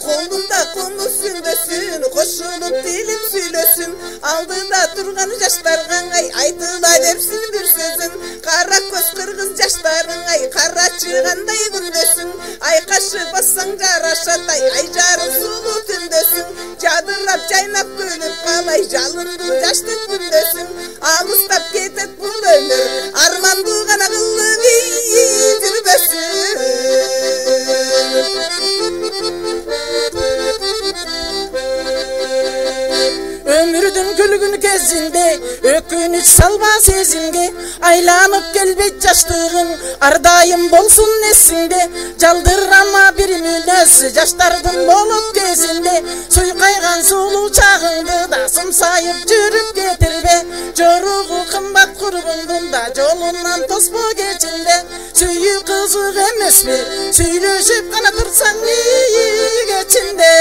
Kolunda konu sündösün, koşulup dilim süylösün. Aldığında durgan yaşlargan aytıla dersin bir sözün. Kara köz kırgız yaşların kara çıganday gündösün. Ay kaşı bassan jaraşatay ay jarın sulu tündösün. Jadırap jaynap gülüp kalay jalındı yaşlı gündösün. Alыстап кетет бул өмүр арманды гана кылып жүрбөсүн. Ömürdün gülgün kezinde ökünüç salma sezimge. Aylanıp gelbet yaşlığın ardayım bolsun nesinde. Jaldırama bir münöz yaştardın bolup kezinde. Suykaygan sulu çağındı da sımsayıp жүрүп кетирбе. Жоругу кымбат курбуңдун да жолунан тоспо кечинде. Сүйүү кызык эмеспи сүйлөшүп гана турсаң кечинде.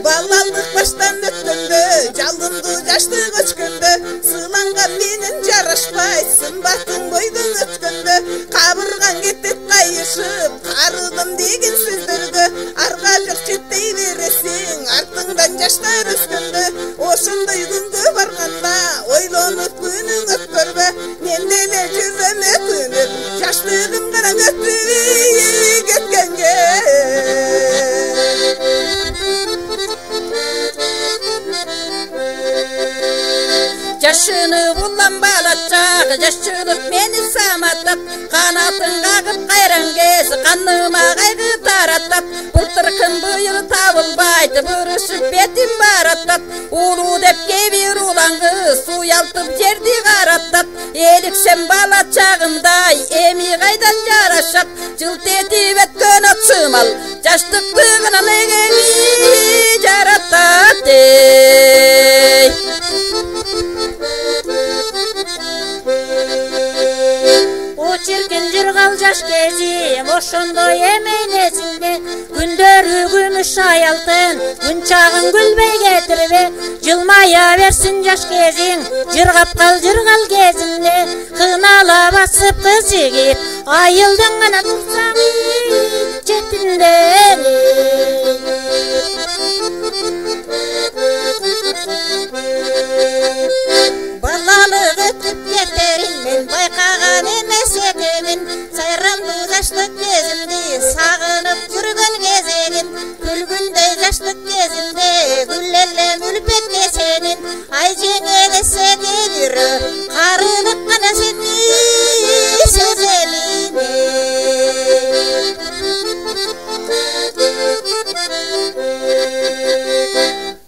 Балалык баштан өткөндө жалынды жаштык өчкөндө. Сыйланган менен жарашпай сымбатың бойдон өткөндө. Кабырган кетет кайышып карыдым деген сөздөргө. Арга жок жеттей бересиң артыңдан жаштар өскөндө. Ошондой күнгө барганда ойлонуп күнүң өткөрбө. Мен деле жүрөм өкүнүп жаштыгым гана өтүп кеткенге. Жашыны булам балачак, жашынып мени саматтап, канатын кагып кайран кез, каныма кайгы тараттап, былтыр кым быйыл табылбайт, бырышып бетим бараттап, улуу деп кебир улаңгы, суялтып жерди караттап, эликсем балачагымдай, эми кайдан жарашат, жылт этип өткөн атшымал, жаштыкты гана негени жаратат ey. Çirkin jırgal jaş kezim, oşondoy emeynezinde. Gündörü gümüş ayaltın, gün çağın gülbey getirbe. Jılmaya versin jaş kezin, jırgap kal jırgal kezinde. Kınala basıp kız yigit, ayıldın gana tursan jetinde. Balalık ötüp yeterin men baykagan emes ekemin. Sayramdı jaşlık kezimdi sağınıp жүргөн кезегim. Күлгүндөй jaşlık кезимде гүллелем үлпетке сенин. Ай жеңе десе келири карылык гана сени сеземине.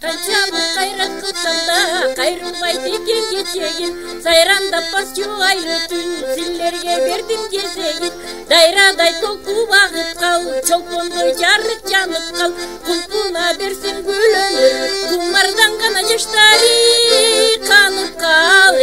Канчалык кайрат кылсам да кайрылбайт экен кечегим. Сайрандап бас жуайлы түн силерге бердим кезегин. Дайрадай толку багып кал, чолпондой жарык жанып кал. Кулпуна берсин гүл өмүр, кумардан гана жаштары канып кал.